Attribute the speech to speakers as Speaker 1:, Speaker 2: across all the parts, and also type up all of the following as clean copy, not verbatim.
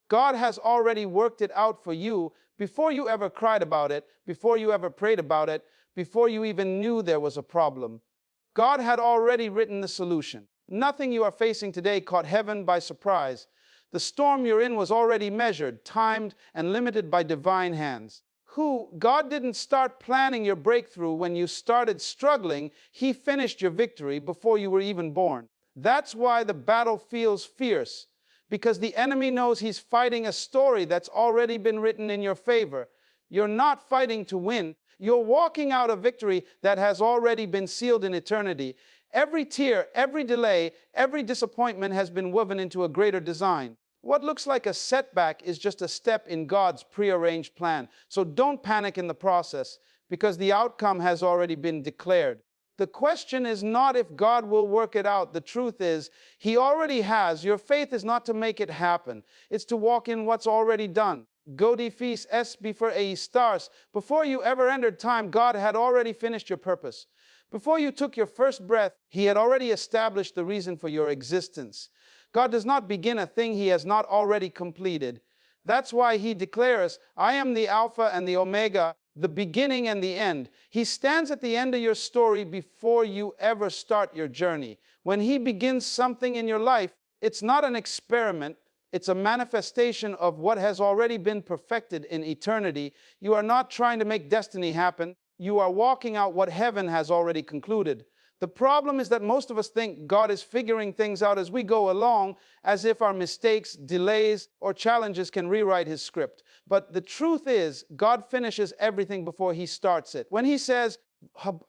Speaker 1: God has already worked it out for you before you ever cried about it, before you ever prayed about it, before you even knew there was a problem. God had already written the solution. Nothing you are facing today caught heaven by surprise. The storm you're in was already measured, timed, and limited by divine hands. God didn't start planning your breakthrough when you started struggling. He finished your victory before you were even born. That's why the battle feels fierce, because the enemy knows he's fighting a story that's already been written in your favor. You're not fighting to win. You're walking out a victory that has already been sealed in eternity. Every tear, every delay, every disappointment has been woven into a greater design. What looks like a setback is just a step in God's prearranged plan. So don't panic in the process, because the outcome has already been declared. The question is not if God will work it out. The truth is, He already has. Your faith is not to make it happen. It's to walk in what's already done. Godi fis es before a stars. Before you ever entered time, God had already finished your purpose. Before you took your first breath, He had already established the reason for your existence. God does not begin a thing He has not already completed. That's why He declares, I am the Alpha and the Omega, the beginning and the end. He stands at the end of your story before you ever start your journey. When He begins something in your life, it's not an experiment. It's a manifestation of what has already been perfected in eternity. You are not trying to make destiny happen. You are walking out what heaven has already concluded. The problem is that most of us think God is figuring things out as we go along, as if our mistakes, delays, or challenges can rewrite His script. But the truth is, God finishes everything before He starts it. When He says,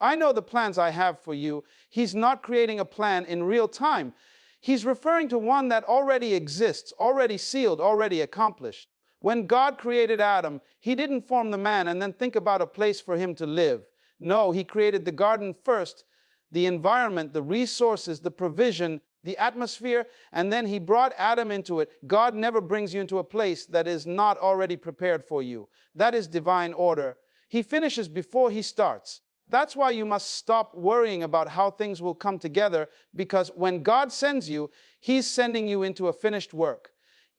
Speaker 1: I know the plans I have for you, He's not creating a plan in real time. He's referring to one that already exists, already sealed, already accomplished. When God created Adam, He didn't form the man and then think about a place for him to live. No, He created the garden first, the environment, the resources, the provision, the atmosphere, and then He brought Adam into it. God never brings you into a place that is not already prepared for you. That is divine order. He finishes before He starts. That's why you must stop worrying about how things will come together, because when God sends you, He's sending you into a finished work.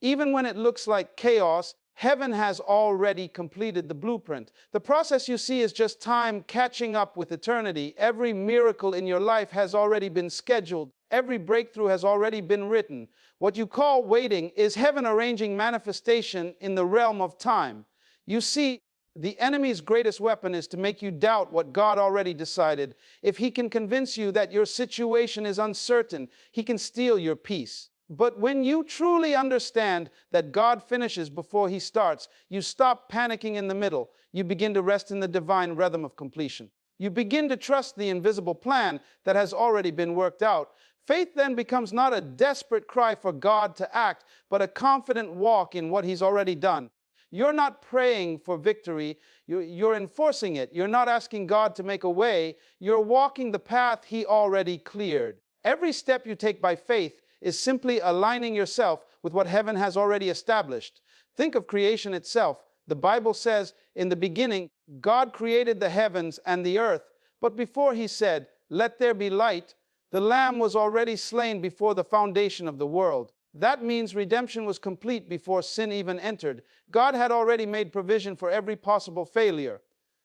Speaker 1: Even when it looks like chaos, heaven has already completed the blueprint. The process you see is just time catching up with eternity. Every miracle in your life has already been scheduled. Every breakthrough has already been written. What you call waiting is heaven arranging manifestation in the realm of time. You see, the enemy's greatest weapon is to make you doubt what God already decided. If he can convince you that your situation is uncertain, he can steal your peace. But when you truly understand that God finishes before He starts, you stop panicking in the middle. You begin to rest in the divine rhythm of completion. You begin to trust the invisible plan that has already been worked out. Faith then becomes not a desperate cry for God to act, but a confident walk in what He's already done. You're not praying for victory, you're enforcing it. You're not asking God to make a way, you're walking the path He already cleared. Every step you take by faith is simply aligning yourself with what heaven has already established. Think of creation itself. The Bible says, in the beginning, God created the heavens and the earth. But before He said, let there be light, the Lamb was already slain before the foundation of the world. That means redemption was complete before sin even entered. God had already made provision for every possible failure.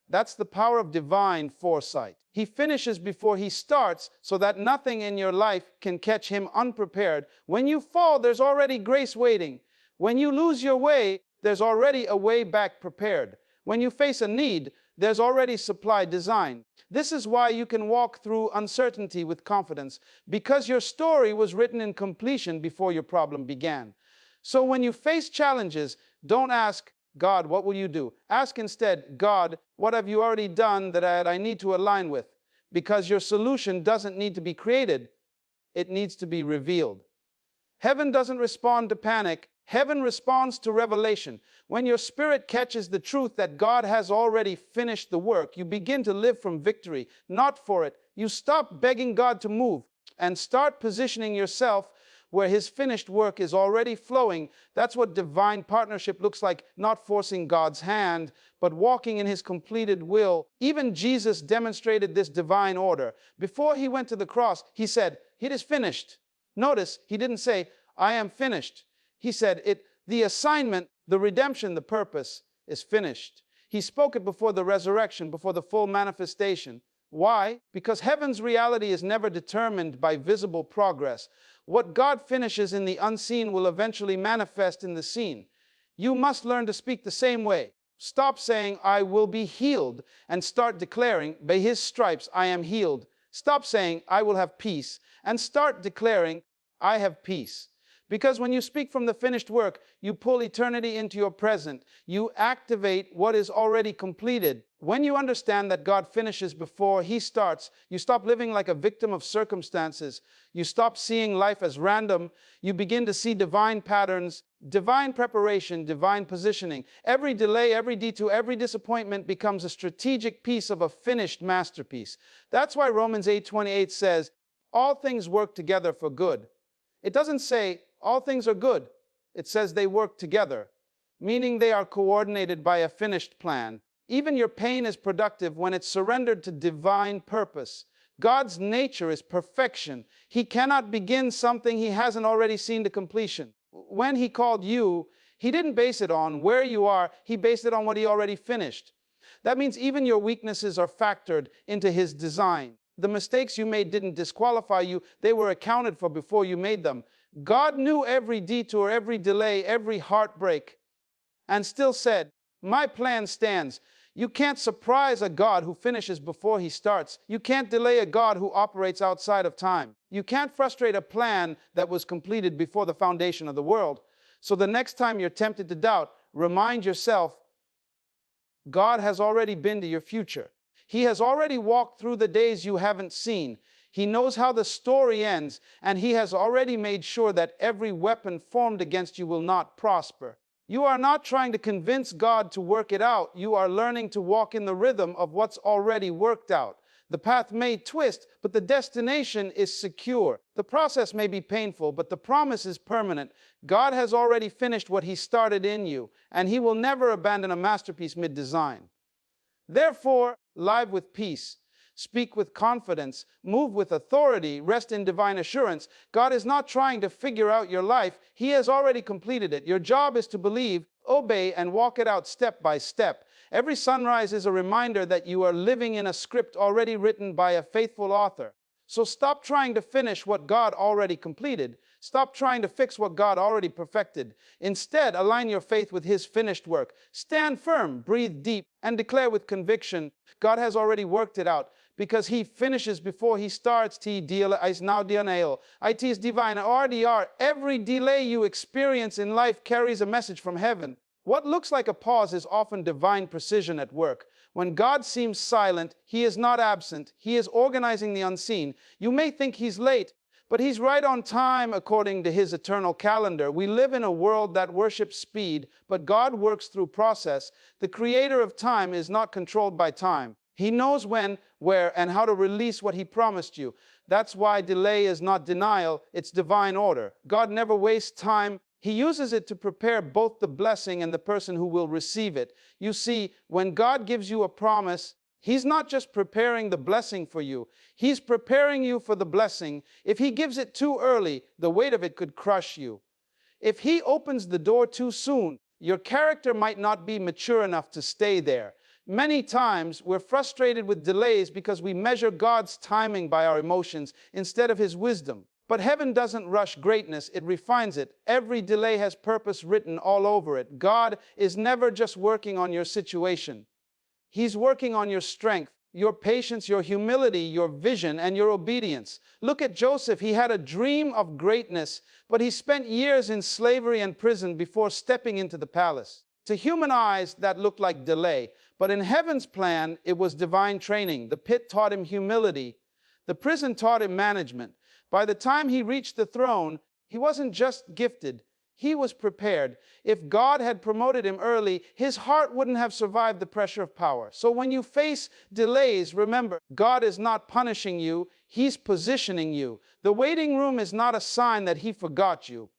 Speaker 1: That's the power of divine foresight. He finishes before He starts, so that nothing in your life can catch Him unprepared. When you fall, there's already grace waiting. When you lose your way, there's already a way back prepared. When you face a need, there's already supply designed. This is why you can walk through uncertainty with confidence, because your story was written in completion before your problem began. So when you face challenges, don't ask, God, what will you do? Ask instead, God, what have you already done that I need to align with? Because your solution doesn't need to be created, it needs to be revealed. Heaven doesn't respond to panic. Heaven responds to revelation. When your spirit catches the truth that God has already finished the work, you begin to live from victory, not for it. You stop begging God to move and start positioning yourself where His finished work is already flowing. That's what divine partnership looks like, not forcing God's hand, but walking in His completed will. Even Jesus demonstrated this divine order. Before He went to the cross, He said, it is finished. Notice, He didn't say, I am finished. He said, The assignment, the redemption, the purpose is finished. He spoke it before the resurrection, before the full manifestation. Why? Because heaven's reality is never determined by visible progress. What God finishes in the unseen will eventually manifest in the seen. You must learn to speak the same way. Stop saying, I will be healed, and start declaring, by His stripes I am healed. Stop saying, I will have peace, and start declaring, I have peace. Because when you speak from the finished work, you pull eternity into your present. You activate what is already completed. When you understand that God finishes before He starts, you stop living like a victim of circumstances. You stop seeing life as random. You begin to see divine patterns, divine preparation, divine positioning. Every delay, every detour, every disappointment becomes a strategic piece of a finished masterpiece. That's why Romans 8:28 says, all things work together for good. It doesn't say, all things are good. It says they work together, meaning they are coordinated by a finished plan. Even your pain is productive when it's surrendered to divine purpose. God's nature is perfection. He cannot begin something He hasn't already seen to completion. When He called you, He didn't base it on where you are. He based it on what He already finished. That means even your weaknesses are factored into His design. The mistakes you made didn't disqualify you. They were accounted for before you made them. God knew every detour, every delay, every heartbreak, and still said, my plan stands. You can't surprise a God who finishes before He starts. You can't delay a God who operates outside of time. You can't frustrate a plan that was completed before the foundation of the world. So the next time you're tempted to doubt, remind yourself, God has already been to your future. He has already walked through the days you haven't seen. He knows how the story ends, and He has already made sure that every weapon formed against you will not prosper. You are not trying to convince God to work it out. You are learning to walk in the rhythm of what's already worked out. The path may twist, but the destination is secure. The process may be painful, but the promise is permanent. God has already finished what He started in you, and He will never abandon a masterpiece mid-design. Therefore, live with peace. Speak with confidence, move with authority, rest in divine assurance. God is not trying to figure out your life. He has already completed it. Your job is to believe, obey, and walk it out step by step. Every sunrise is a reminder that you are living in a script already written by a faithful author. So stop trying to finish what God already completed. Stop trying to fix what God already perfected. Instead, align your faith with His finished work. Stand firm, breathe deep, and declare with conviction, God has already worked it out. Because He finishes before He starts. T deal is now DNAL. IT is divine. RDR. Every delay you experience in life carries a message from heaven. What looks like a pause is often divine precision at work. When God seems silent, He is not absent. He is organizing the unseen. You may think He's late, but He's right on time according to His eternal calendar. We live in a world that worships speed, but God works through process. The Creator of time is not controlled by time. He knows when, where, and how to release what He promised you. That's why delay is not denial, it's divine order. God never wastes time. He uses it to prepare both the blessing and the person who will receive it. You see, when God gives you a promise, He's not just preparing the blessing for you. He's preparing you for the blessing. If He gives it too early, the weight of it could crush you. If He opens the door too soon, your character might not be mature enough to stay there. Many times, we're frustrated with delays because we measure God's timing by our emotions instead of His wisdom. But heaven doesn't rush greatness, it refines it. Every delay has purpose written all over it. God is never just working on your situation. He's working on your strength, your patience, your humility, your vision, and your obedience. Look at Joseph. He had a dream of greatness, but he spent years in slavery and prison before stepping into the palace. To human eyes, that looked like delay. But in heaven's plan, it was divine training. The pit taught him humility. The prison taught him management. By the time he reached the throne, he wasn't just gifted, he was prepared. If God had promoted him early, his heart wouldn't have survived the pressure of power. So when you face delays, remember, God is not punishing you, He's positioning you. The waiting room is not a sign that He forgot you.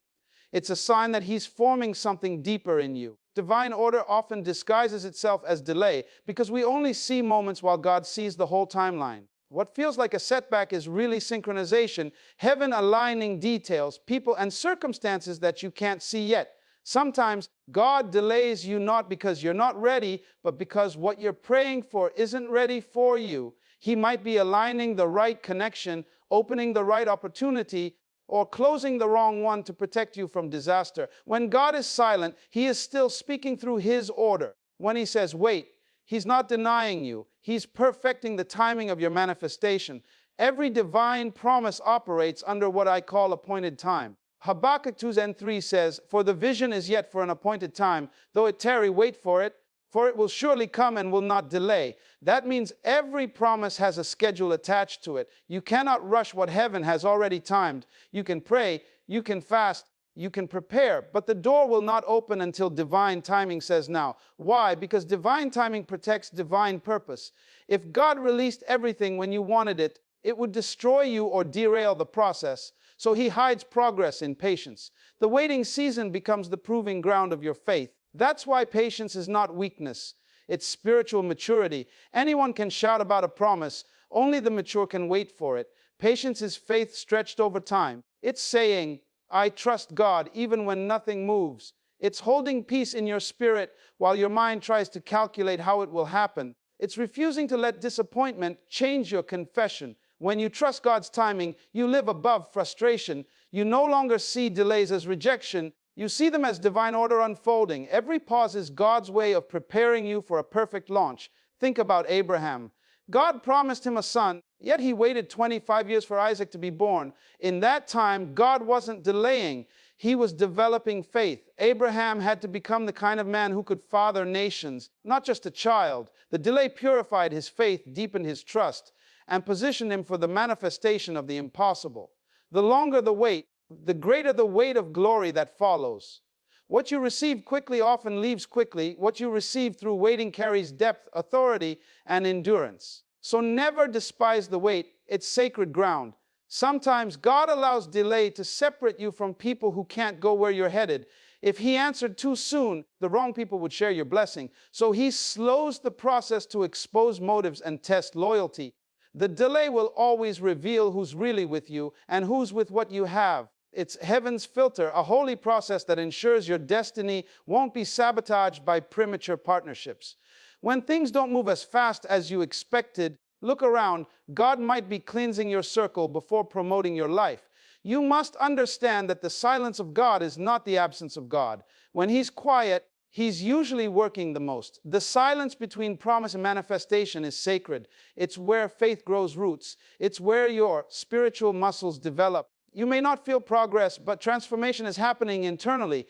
Speaker 1: It's a sign that He's forming something deeper in you. Divine order often disguises itself as delay because we only see moments while God sees the whole timeline. What feels like a setback is really synchronization, heaven aligning details, people, and circumstances that you can't see yet. Sometimes God delays you not because you're not ready, but because what you're praying for isn't ready for you. He might be aligning the right connection, opening the right opportunity, or closing the wrong one to protect you from disaster. When God is silent, He is still speaking through His order. When He says, wait, He's not denying you. He's perfecting the timing of your manifestation. Every divine promise operates under what I call appointed time. Habakkuk 2:3 says, for the vision is yet for an appointed time, though it tarry, wait for it will surely come and will not delay. That means every promise has a schedule attached to it. You cannot rush what heaven has already timed. You can pray, you can fast, you can prepare, but the door will not open until divine timing says now. Why? Because divine timing protects divine purpose. If God released everything when you wanted it, it would destroy you or derail the process. So He hides progress in patience. The waiting season becomes the proving ground of your faith. That's why patience is not weakness. It's spiritual maturity. Anyone can shout about a promise. Only the mature can wait for it. Patience is faith stretched over time. It's saying, I trust God even when nothing moves. It's holding peace in your spirit while your mind tries to calculate how it will happen. It's refusing to let disappointment change your confession. When you trust God's timing, you live above frustration. You no longer see delays as rejection. You see them as divine order unfolding. Every pause is God's way of preparing you for a perfect launch. Think about Abraham. God promised him a son, yet he waited 25 years for Isaac to be born. In that time, God wasn't delaying. He was developing faith. Abraham had to become the kind of man who could father nations, not just a child. The delay purified his faith, deepened his trust, and positioned him for the manifestation of the impossible. The longer the wait, the greater the weight of glory that follows. What you receive quickly often leaves quickly. What you receive through waiting carries depth, authority, and endurance. So never despise the wait. It's sacred ground. Sometimes God allows delay to separate you from people who can't go where you're headed. If He answered too soon, the wrong people would share your blessing. So He slows the process to expose motives and test loyalty. The delay will always reveal who's really with you and who's with what you have. It's heaven's filter, a holy process that ensures your destiny won't be sabotaged by premature partnerships. When things don't move as fast as you expected, look around. God might be cleansing your circle before promoting your life. You must understand that the silence of God is not the absence of God. When He's quiet, He's usually working the most. The silence between promise and manifestation is sacred. It's where faith grows roots. It's where your spiritual muscles develop. You may not feel progress, but transformation is happening internally,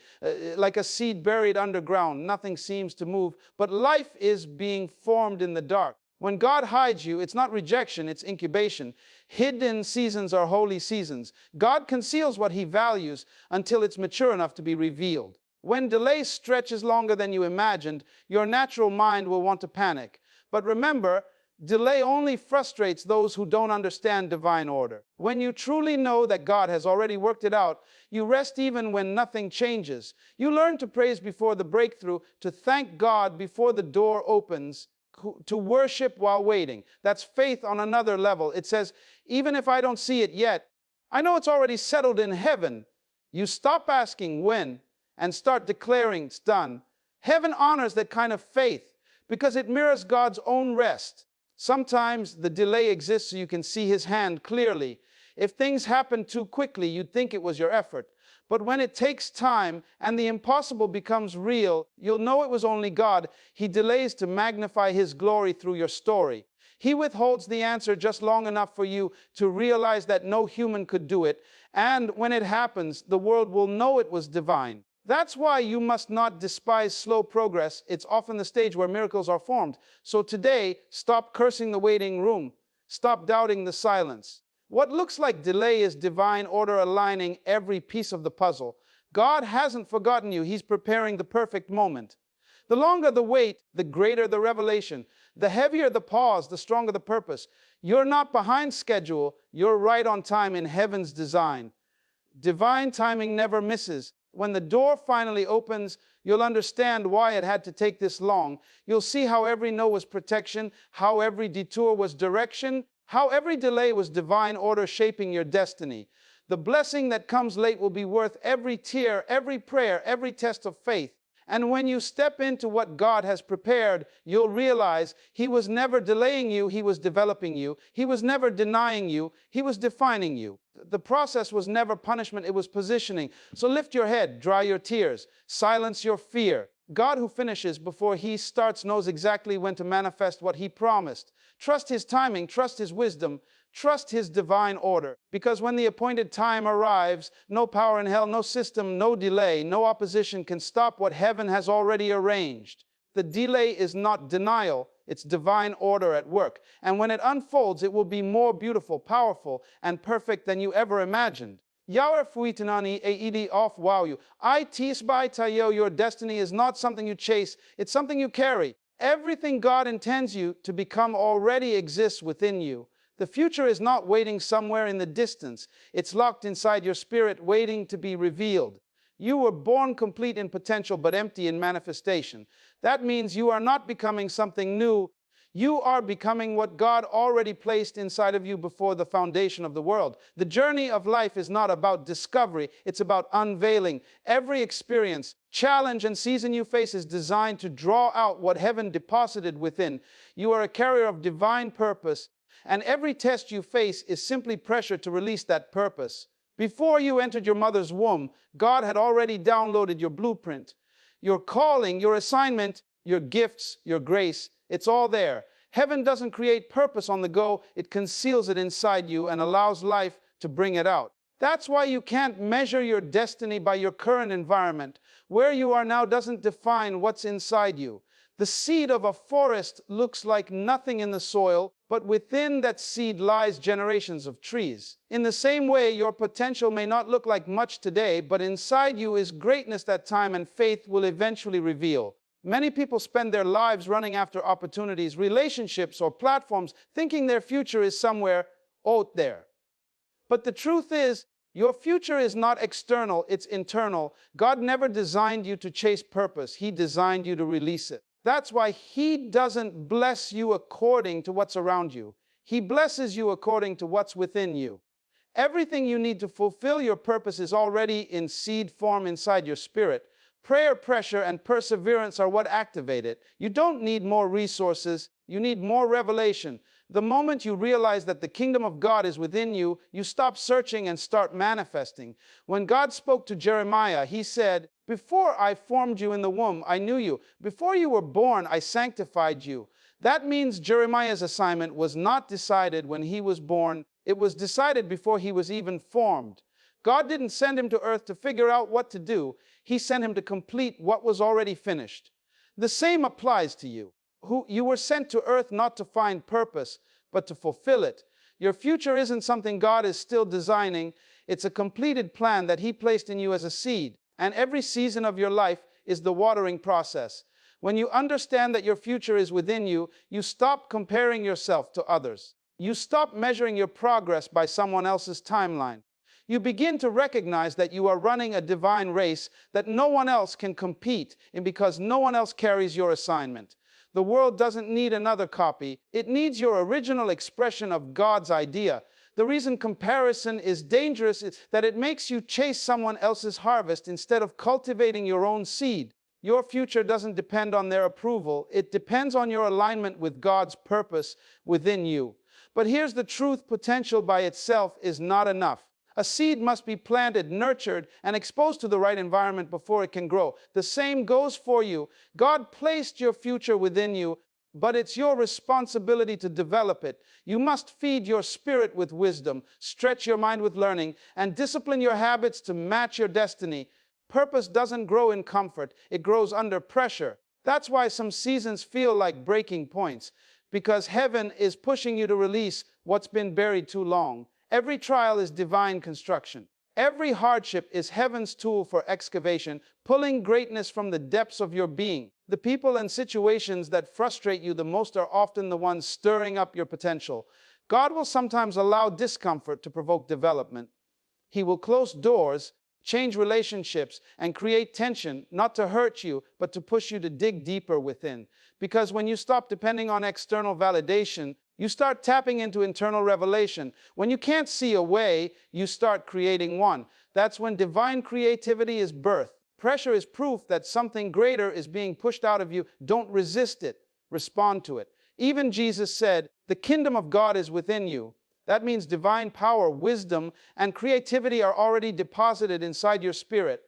Speaker 1: like a seed buried underground. Nothing seems to move, but life is being formed in the dark. When God hides you, it's not rejection, it's incubation. Hidden seasons are holy seasons. God conceals what He values until it's mature enough to be revealed. When delay stretches longer than you imagined, your natural mind will want to panic. But remember, delay only frustrates those who don't understand divine order. When you truly know that God has already worked it out, you rest even when nothing changes. You learn to praise before the breakthrough, to thank God before the door opens, to worship while waiting. That's faith on another level. It says, even if I don't see it yet, I know it's already settled in heaven. You stop asking when and start declaring it's done. Heaven honors that kind of faith because it mirrors God's own rest. Sometimes the delay exists so you can see His hand clearly. If things happen too quickly, you'd think it was your effort. But when it takes time and the impossible becomes real, you'll know it was only God. He delays to magnify His glory through your story. He withholds the answer just long enough for you to realize that no human could do it. And when it happens, the world will know it was divine. That's why you must not despise slow progress. It's often the stage where miracles are formed. So today, stop cursing the waiting room. Stop doubting the silence. What looks like delay is divine order aligning every piece of the puzzle. God hasn't forgotten you. He's preparing the perfect moment. The longer the wait, the greater the revelation. The heavier the pause, the stronger the purpose. You're not behind schedule. You're right on time in heaven's design. Divine timing never misses. When the door finally opens, you'll understand why it had to take this long. You'll see how every no was protection, how every detour was direction, how every delay was divine order shaping your destiny. The blessing that comes late will be worth every tear, every prayer, every test of faith. And when you step into what God has prepared, you'll realize He was never delaying you, He was developing you. He was never denying you, He was defining you. The process was never punishment, it was positioning. So lift your head, dry your tears, silence your fear. God who finishes before He starts knows exactly when to manifest what He promised. Trust His timing, trust His wisdom, trust His divine order. Because when the appointed time arrives, no power in hell, no system, no delay, no opposition can stop what heaven has already arranged. The delay is not denial, it's divine order at work. And when it unfolds, it will be more beautiful, powerful, and perfect than you ever imagined. Your destiny is not something you chase, it's something you carry. Everything God intends you to become already exists within you. The future is not waiting somewhere in the distance. It's locked inside your spirit, waiting to be revealed. You were born complete in potential, but empty in manifestation. That means you are not becoming something new. You are becoming what God already placed inside of you before the foundation of the world. The journey of life is not about discovery, it's about unveiling. Every experience, challenge, and season you face is designed to draw out what heaven deposited within. You are a carrier of divine purpose, and every test you face is simply pressure to release that purpose. Before you entered your mother's womb, God had already downloaded your blueprint. Your calling, your assignment, your gifts, your grace, it's all there. Heaven doesn't create purpose on the go, it conceals it inside you and allows life to bring it out. That's why you can't measure your destiny by your current environment. Where you are now doesn't define what's inside you. The seed of a forest looks like nothing in the soil, but within that seed lies generations of trees. In the same way, your potential may not look like much today, but inside you is greatness that time and faith will eventually reveal. Many people spend their lives running after opportunities, relationships, or platforms, thinking their future is somewhere out there. But the truth is, your future is not external, it's internal. God never designed you to chase purpose, He designed you to release it. That's why He doesn't bless you according to what's around you. He blesses you according to what's within you. Everything you need to fulfill your purpose is already in seed form inside your spirit. Prayer, pressure, and perseverance are what activate it. You don't need more resources, you need more revelation. The moment you realize that the kingdom of God is within you, you stop searching and start manifesting. When God spoke to Jeremiah, He said, "Before I formed you in the womb, I knew you. Before you were born, I sanctified you." That means Jeremiah's assignment was not decided when he was born. It was decided before he was even formed. God didn't send him to earth to figure out what to do. He sent him to complete what was already finished. The same applies to you. You were sent to earth not to find purpose, but to fulfill it. Your future isn't something God is still designing. It's a completed plan that He placed in you as a seed. And every season of your life is the watering process. When you understand that your future is within you, you stop comparing yourself to others. You stop measuring your progress by someone else's timeline. You begin to recognize that you are running a divine race that no one else can compete in because no one else carries your assignment. The world doesn't need another copy. It needs your original expression of God's idea. The reason comparison is dangerous is that it makes you chase someone else's harvest instead of cultivating your own seed. Your future doesn't depend on their approval. It depends on your alignment with God's purpose within you. But here's the truth: potential by itself is not enough. A seed must be planted, nurtured, and exposed to the right environment before it can grow. The same goes for you. God placed your future within you, but it's your responsibility to develop it. You must feed your spirit with wisdom, stretch your mind with learning, and discipline your habits to match your destiny. Purpose doesn't grow in comfort, it grows under pressure. That's why some seasons feel like breaking points, because heaven is pushing you to release what's been buried too long. Every trial is divine construction. Every hardship is heaven's tool for excavation, pulling greatness from the depths of your being. The people and situations that frustrate you the most are often the ones stirring up your potential. God will sometimes allow discomfort to provoke development. He will close doors, change relationships, and create tension, not to hurt you, but to push you to dig deeper within. Because when you stop depending on external validation, You start tapping into internal revelation. When you can't see a way, you start creating one. That's when divine creativity is birthed. Pressure is proof that something greater is being pushed out of you. Don't resist it. Respond to it. Even Jesus said, "The kingdom of God is within you." That means divine power, wisdom, and creativity are already deposited inside your spirit.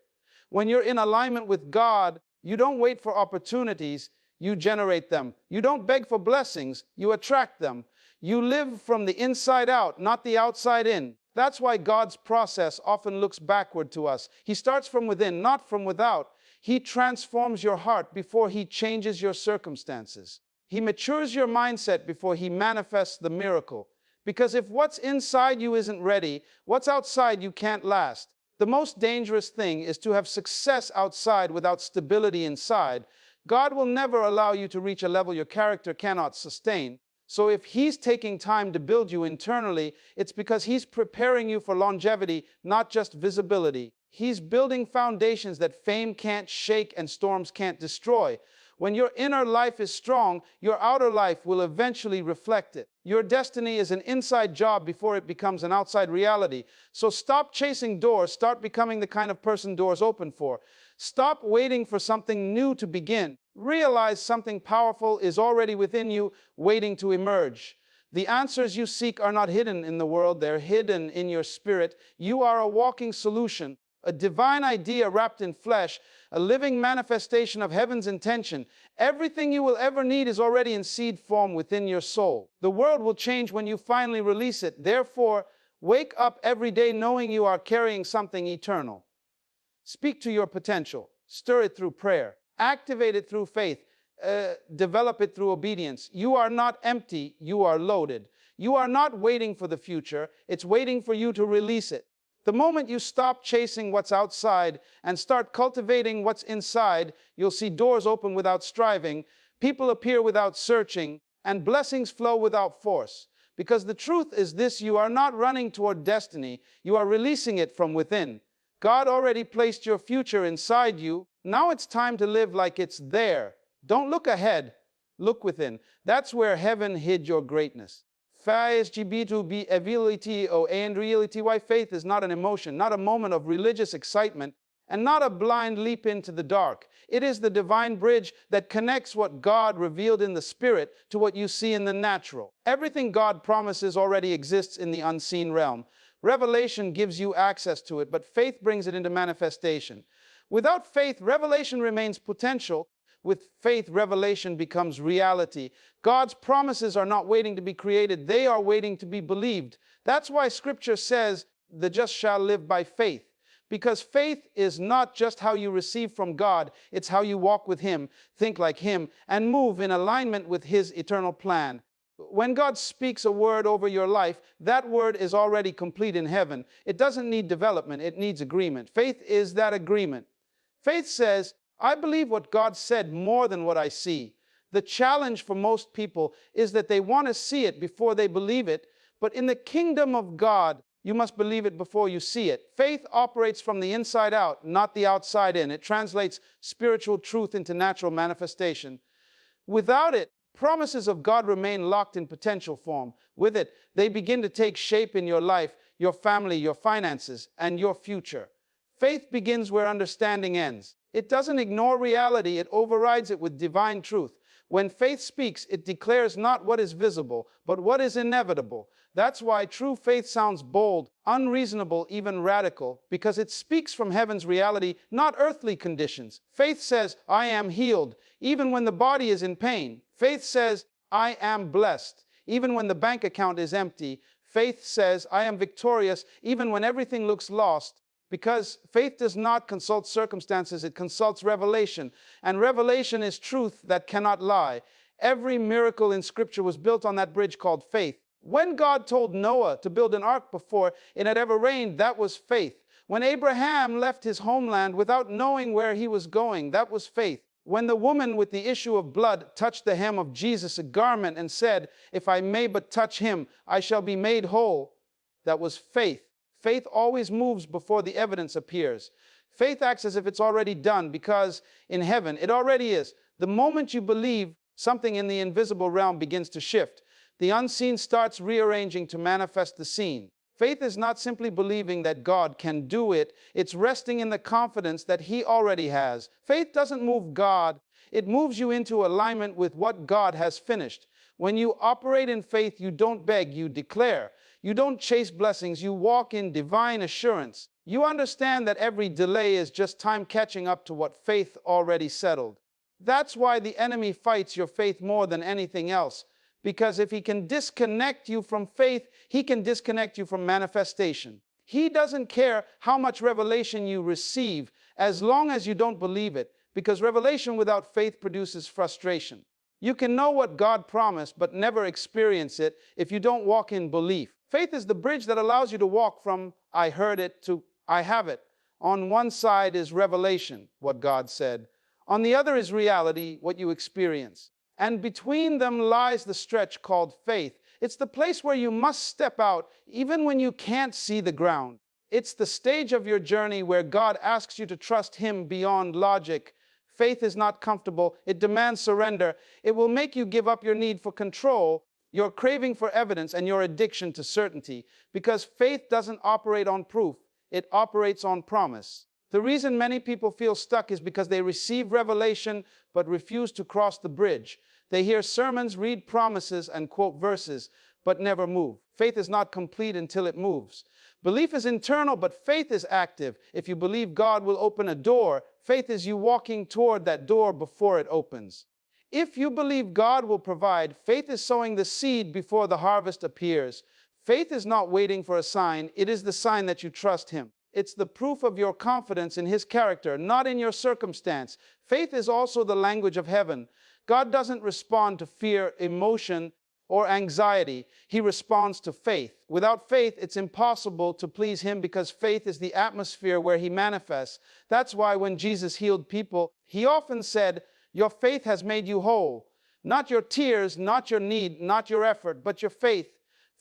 Speaker 1: When you're in alignment with God, you don't wait for opportunities, you generate them. You don't beg for blessings, you attract them. You live from the inside out, not the outside in. That's why God's process often looks backward to us. He starts from within, not from without. He transforms your heart before He changes your circumstances. He matures your mindset before He manifests the miracle. Because if what's inside you isn't ready, what's outside you can't last. The most dangerous thing is to have success outside without stability inside. God will never allow you to reach a level your character cannot sustain. So if He's taking time to build you internally, it's because He's preparing you for longevity, not just visibility. He's building foundations that fame can't shake and storms can't destroy. When your inner life is strong, your outer life will eventually reflect it. Your destiny is an inside job before it becomes an outside reality. So stop chasing doors, start becoming the kind of person doors open for. Stop waiting for something new to begin. Realize something powerful is already within you, waiting to emerge. The answers you seek are not hidden in the world, they're hidden in your spirit. You are a walking solution, a divine idea wrapped in flesh, a living manifestation of heaven's intention. Everything you will ever need is already in seed form within your soul. The world will change when you finally release it. Therefore, wake up every day knowing you are carrying something eternal. Speak to your potential. Stir it through prayer. Activate it through faith. Develop it through obedience. You are not empty, you are loaded. You are not waiting for the future, it's waiting for you to release it. The moment you stop chasing what's outside and start cultivating what's inside, you'll see doors open without striving, people appear without searching, and blessings flow without force. Because the truth is this: you are not running toward destiny, you are releasing it from within. God already placed your future inside you. Now it's time to live like it's there. Don't look ahead, look within. That's where heaven hid your greatness. Faith is not an emotion, not a moment of religious excitement, and not a blind leap into the dark. It is the divine bridge that connects what God revealed in the spirit to what you see in the natural. Everything God promises already exists in the unseen realm. Revelation gives you access to it, but faith brings it into manifestation. Without faith, revelation remains potential. With faith, revelation becomes reality. God's promises are not waiting to be created, they are waiting to be believed. That's why Scripture says, "The just shall live by faith." Because faith is not just how you receive from God, it's how you walk with Him, think like Him, and move in alignment with His eternal plan. When God speaks a word over your life, that word is already complete in heaven. It doesn't need development, it needs agreement. Faith is that agreement. Faith says, "I believe what God said more than what I see." The challenge for most people is that they want to see it before they believe it, but in the kingdom of God, you must believe it before you see it. Faith operates from the inside out, not the outside in. It translates spiritual truth into natural manifestation. Without it, promises of God remain locked in potential form. With it, they begin to take shape in your life, your family, your finances, and your future. Faith begins where understanding ends. It doesn't ignore reality, it overrides it with divine truth. When faith speaks, it declares not what is visible, but what is inevitable. That's why true faith sounds bold, unreasonable, even radical, because it speaks from heaven's reality, not earthly conditions. Faith says, "I am healed," even when the body is in pain. Faith says, "I am blessed," even when the bank account is empty. Faith says, "I am victorious," even when everything looks lost. Because faith does not consult circumstances, it consults revelation. And revelation is truth that cannot lie. Every miracle in Scripture was built on that bridge called faith. When God told Noah to build an ark before it had ever rained, that was faith. When Abraham left his homeland without knowing where he was going, that was faith. When the woman with the issue of blood touched the hem of Jesus' garment and said, "If I may but touch him, I shall be made whole," that was faith. Faith always moves before the evidence appears. Faith acts as if it's already done, because in heaven it already is. The moment you believe, something in the invisible realm begins to shift. The unseen starts rearranging to manifest the seen. Faith is not simply believing that God can do it, it's resting in the confidence that He already has. Faith doesn't move God, it moves you into alignment with what God has finished. When you operate in faith, you don't beg, you declare. You don't chase blessings, you walk in divine assurance. You understand that every delay is just time catching up to what faith already settled. That's why the enemy fights your faith more than anything else. Because if he can disconnect you from faith, he can disconnect you from manifestation. He doesn't care how much revelation you receive, as long as you don't believe it, because revelation without faith produces frustration. You can know what God promised, but never experience it if you don't walk in belief. Faith is the bridge that allows you to walk from "I heard it" to "I have it." On one side is revelation, what God said. On the other is reality, what you experience. And between them lies the stretch called faith. It's the place where you must step out even when you can't see the ground. It's the stage of your journey where God asks you to trust Him beyond logic. Faith is not comfortable. It demands surrender. It will make you give up your need for control, your craving for evidence, and your addiction to certainty. Because faith doesn't operate on proof. It operates on promise. The reason many people feel stuck is because they receive revelation but refuse to cross the bridge. They hear sermons, read promises, and quote verses, but never move. Faith is not complete until it moves. Belief is internal, but faith is active. If you believe God will open a door, faith is you walking toward that door before it opens. If you believe God will provide, faith is sowing the seed before the harvest appears. Faith is not waiting for a sign, it is the sign that you trust Him. It's the proof of your confidence in His character, not in your circumstance. Faith is also the language of heaven. God doesn't respond to fear, emotion, or anxiety. He responds to faith. Without faith, it's impossible to please Him because faith is the atmosphere where He manifests. That's why when Jesus healed people, He often said, "Your faith has made you whole." Not your tears, not your need, not your effort, but your faith.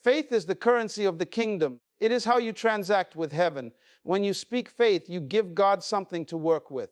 Speaker 1: Faith is the currency of the kingdom. It is how you transact with heaven. When you speak faith, you give God something to work with.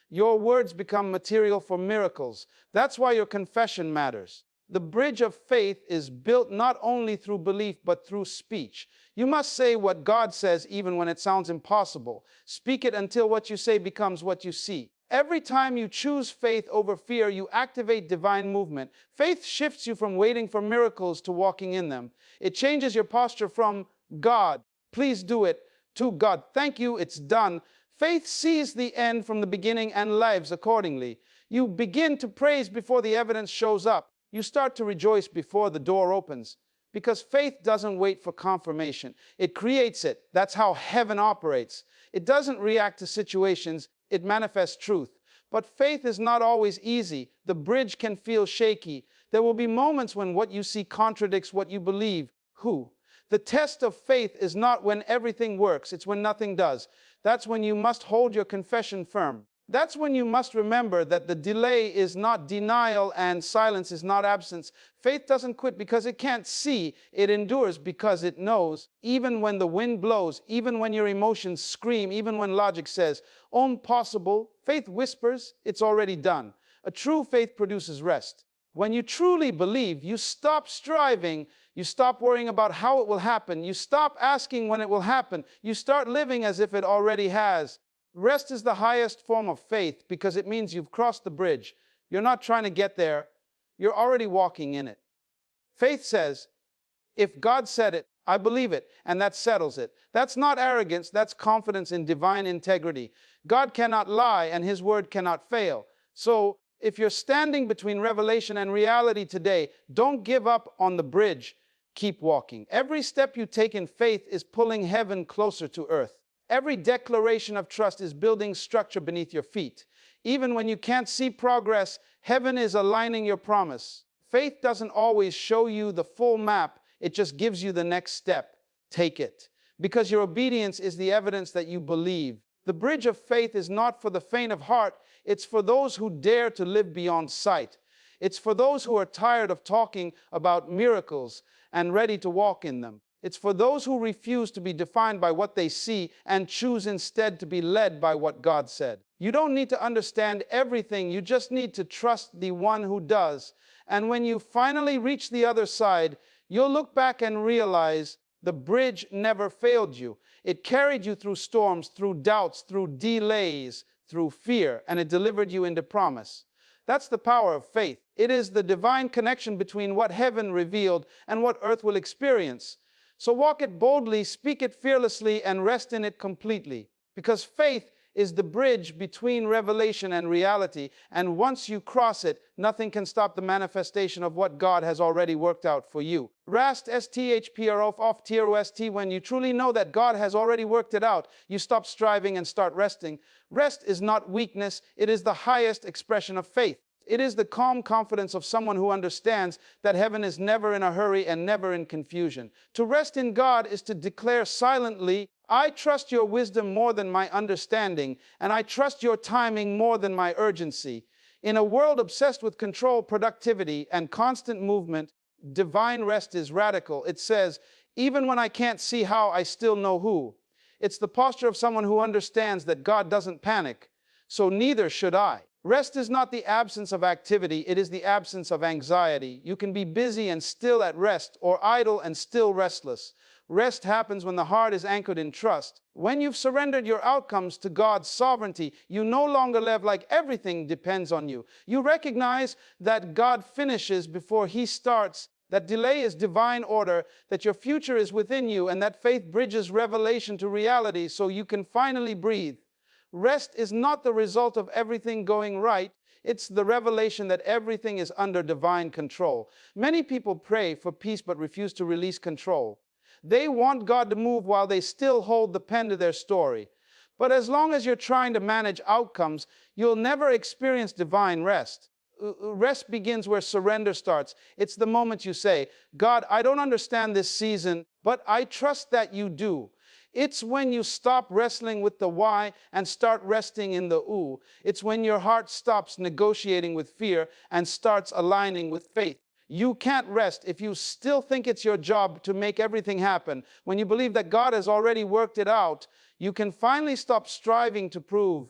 Speaker 1: Your words become material for miracles. That's why your confession matters. The bridge of faith is built not only through belief, but through speech. You must say what God says even when it sounds impossible. Speak it until what you say becomes what you see. Every time you choose faith over fear, you activate divine movement. Faith shifts you from waiting for miracles to walking in them. It changes your posture from "God, please do it," to "God, thank you, it's done." Faith sees the end from the beginning and lives accordingly. You begin to praise before the evidence shows up. You start to rejoice before the door opens. Because faith doesn't wait for confirmation. It creates it. That's how heaven operates. It doesn't react to situations. It manifests truth. But faith is not always easy. The bridge can feel shaky. There will be moments when what you see contradicts what you believe. The test of faith is not when everything works, it's when nothing does. That's when you must hold your confession firm. That's when you must remember that the delay is not denial and silence is not absence. Faith doesn't quit because it can't see. It endures because it knows. Even when the wind blows, even when your emotions scream, even when logic says, "Impossible," faith whispers, "It's already done." A true faith produces rest. When you truly believe, you stop striving. You stop worrying about how it will happen. You stop asking when it will happen. You start living as if it already has. Rest is the highest form of faith because it means you've crossed the bridge. You're not trying to get there. You're already walking in it. Faith says, if God said it, I believe it, and that settles it. That's not arrogance, that's confidence in divine integrity. God cannot lie, and His word cannot fail. So, if you're standing between revelation and reality today, don't give up on the bridge. Keep walking. Every step you take in faith is pulling heaven closer to earth. Every declaration of trust is building structure beneath your feet. Even when you can't see progress, heaven is aligning your promise. Faith doesn't always show you the full map, it just gives you the next step. Take it. Because your obedience is the evidence that you believe. The bridge of faith is not for the faint of heart, it's for those who dare to live beyond sight. It's for those who are tired of talking about miracles and ready to walk in them. It's for those who refuse to be defined by what they see and choose instead to be led by what God said. You don't need to understand everything, you just need to trust the one who does. And when you finally reach the other side, You'll look back and realize the bridge never failed you. It carried you through storms, through doubts, through delays, through fear, and it delivered you into promise. That's the power of faith. It is the divine connection between what heaven revealed and what earth will experience. So walk it boldly, speak it fearlessly, and rest in it completely. Because faith is the bridge between revelation and reality, and once you cross it, nothing can stop the manifestation of what God has already worked out for you. Rast sthprof off trost. When you truly know that God has already worked it out, you stop striving and start resting. Rest is not weakness, it is the highest expression of faith. It is the calm confidence of someone who understands that heaven is never in a hurry and never in confusion. To rest in God is to declare silently, I trust your wisdom more than my understanding, and I trust your timing more than my urgency. In a world obsessed with control, productivity, and constant movement, divine rest is radical. It says, even when I can't see how, I still know who. It's the posture of someone who understands that God doesn't panic, so neither should I. Rest is not the absence of activity, it is the absence of anxiety. You can be busy and still at rest, or idle and still restless. Rest happens when the heart is anchored in trust. When you've surrendered your outcomes to God's sovereignty, you no longer live like everything depends on you. You recognize that God finishes before He starts, that delay is divine order, that your future is within you, and that faith bridges revelation to reality so you can finally breathe. Rest is not the result of everything going right. It's the revelation that everything is under divine control. Many people pray for peace but refuse to release control. They want God to move while they still hold the pen to their story. But as long as you're trying to manage outcomes, you'll never experience divine rest. Rest begins where surrender starts. It's the moment you say, God, I don't understand this season, but I trust that you do. It's when you stop wrestling with the why and start resting in the who. It's when your heart stops negotiating with fear and starts aligning with faith. You can't rest if you still think it's your job to make everything happen. When you believe that God has already worked it out, you can finally stop striving to prove,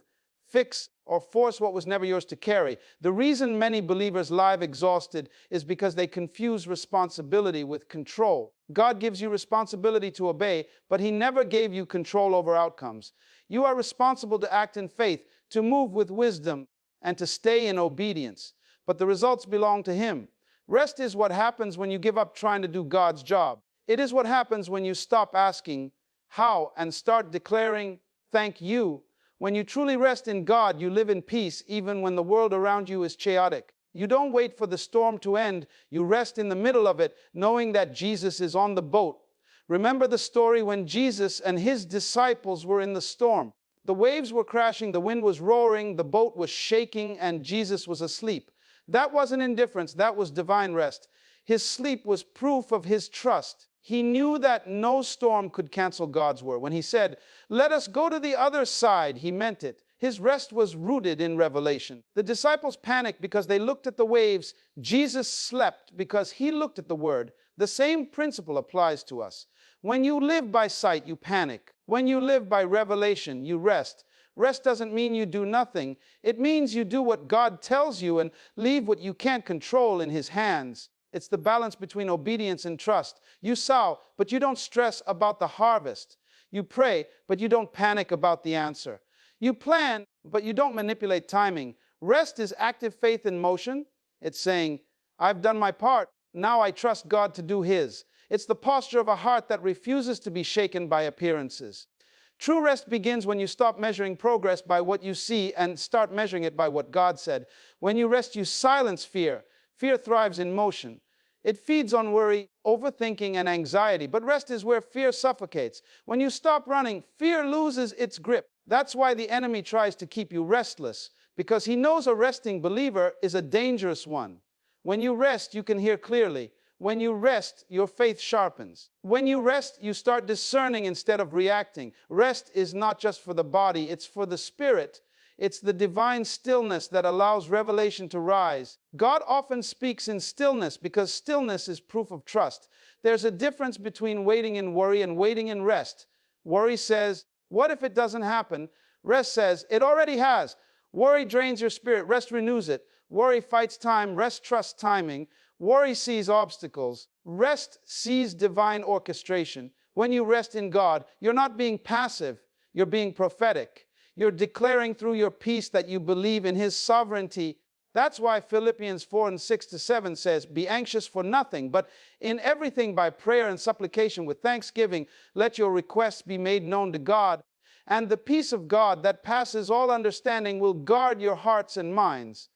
Speaker 1: fix, or force what was never yours to carry. The reason many believers lie exhausted is because they confuse responsibility with control. God gives you responsibility to obey, but He never gave you control over outcomes. You are responsible to act in faith, to move with wisdom, and to stay in obedience. But the results belong to Him. Rest is what happens when you give up trying to do God's job. It is what happens when you stop asking how and start declaring thank you. When you truly rest in God, you live in peace even when the world around you is chaotic. You don't wait for the storm to end. You rest in the middle of it, knowing that Jesus is on the boat. Remember the story when Jesus and His disciples were in the storm. The waves were crashing, the wind was roaring, the boat was shaking, and Jesus was asleep. That wasn't indifference, that was divine rest. His sleep was proof of His trust. He knew that no storm could cancel God's word. When He said, let us go to the other side, He meant it. His rest was rooted in revelation. The disciples panicked because they looked at the waves. Jesus slept because He looked at the word. The same principle applies to us. When you live by sight, you panic. When you live by revelation, you rest. Rest doesn't mean you do nothing. It means you do what God tells you and leave what you can't control in His hands. It's the balance between obedience and trust. You sow, but you don't stress about the harvest. You pray, but you don't panic about the answer. You plan, but you don't manipulate timing. Rest is active faith in motion. It's saying, I've done my part. Now I trust God to do His. It's the posture of a heart that refuses to be shaken by appearances. True rest begins when you stop measuring progress by what you see and start measuring it by what God said. When you rest, you silence fear. Fear thrives in motion. It feeds on worry, overthinking, and anxiety. But rest is where fear suffocates. When you stop running, fear loses its grip. That's why the enemy tries to keep you restless, because he knows a resting believer is a dangerous one. When you rest, you can hear clearly. When you rest, your faith sharpens. When you rest, you start discerning instead of reacting. Rest is not just for the body, it's for the spirit. It's the divine stillness that allows revelation to rise. God often speaks in stillness because stillness is proof of trust. There's a difference between waiting in worry and waiting in rest. Worry says, what if it doesn't happen? Rest says, it already has. Worry drains your spirit, rest renews it. Worry fights time, rest trusts timing. Worry sees obstacles, Rest sees divine orchestration. When you rest in God, you're not being passive, you're being prophetic. You're declaring through your peace that you believe in His sovereignty. That's why Philippians 4:6-7 says, "Be anxious for nothing, but in everything by prayer and supplication with thanksgiving, let your requests be made known to God. And the peace of God that passes all understanding will guard your hearts and minds."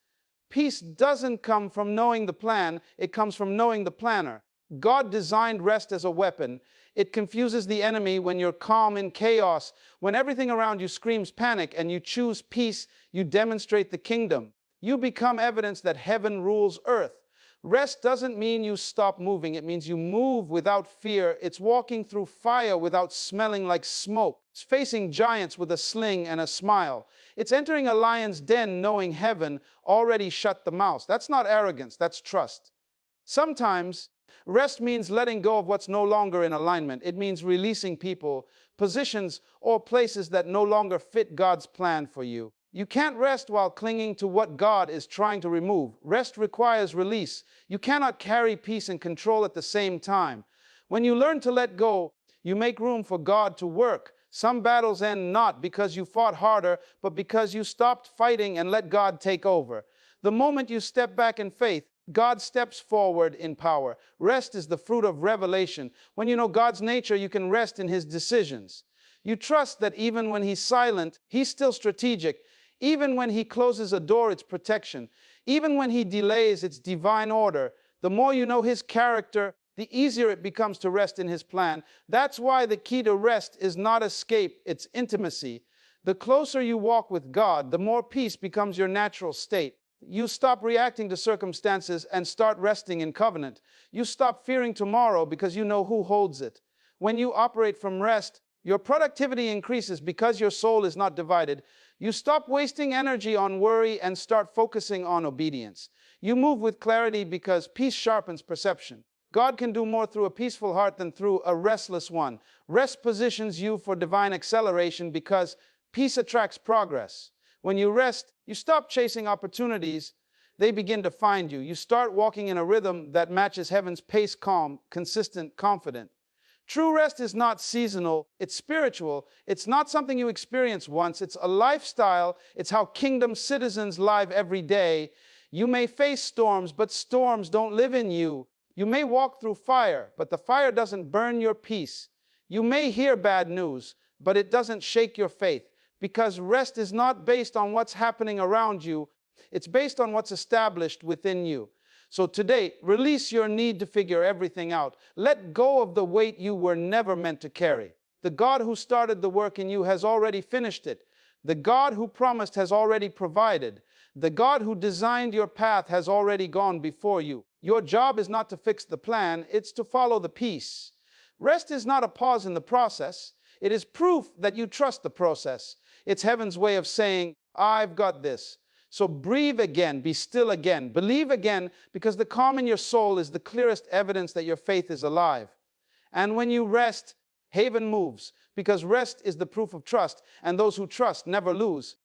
Speaker 1: Peace doesn't come from knowing the plan, it comes from knowing the planner. God designed rest as a weapon. It confuses the enemy when you're calm in chaos. When everything around you screams panic and you choose peace, you demonstrate the kingdom. You become evidence that heaven rules earth. Rest doesn't mean you stop moving. It means you move without fear. It's walking through fire without smelling like smoke. It's facing giants with a sling and a smile. It's entering a lion's den knowing heaven already shut the mouth. That's not arrogance, that's trust. Sometimes rest means letting go of what's no longer in alignment. It means releasing people, positions, or places that no longer fit God's plan for you. You can't rest while clinging to what God is trying to remove. Rest requires release. You cannot carry peace and control at the same time. When you learn to let go, you make room for God to work. Some battles end not because you fought harder, but because you stopped fighting and let God take over. The moment you step back in faith, God steps forward in power. Rest is the fruit of revelation. When you know God's nature, you can rest in His decisions. You trust that even when He's silent, He's still strategic. Even when He closes a door, it's protection. Even when He delays, it's divine order. The more you know His character, the easier it becomes to rest in His plan. That's why the key to rest is not escape, it's intimacy. The closer you walk with God, the more peace becomes your natural state. You stop reacting to circumstances and start resting in covenant. You stop fearing tomorrow because you know who holds it. When you operate from rest, your productivity increases because your soul is not divided. You stop wasting energy on worry and start focusing on obedience. You move with clarity because peace sharpens perception. God can do more through a peaceful heart than through a restless one. Rest positions you for divine acceleration because peace attracts progress. When you rest, you stop chasing opportunities. They begin to find you. You start walking in a rhythm that matches heaven's pace, calm, consistent, confident. True rest is not seasonal, it's spiritual. It's not something you experience once, it's a lifestyle. It's how kingdom citizens live every day. You may face storms, but storms don't live in you. You may walk through fire, but the fire doesn't burn your peace. You may hear bad news, but it doesn't shake your faith. Because rest is not based on what's happening around you, it's based on what's established within you. So today, release your need to figure everything out. Let go of the weight you were never meant to carry. The God who started the work in you has already finished it. The God who promised has already provided. The God who designed your path has already gone before you. Your job is not to fix the plan, it's to follow the peace. Rest is not a pause in the process. It is proof that you trust the process. It's heaven's way of saying, I've got this. So breathe again, be still again, believe again, because the calm in your soul is the clearest evidence that your faith is alive. And when you rest, heaven moves, because rest is the proof of trust, and those who trust never lose.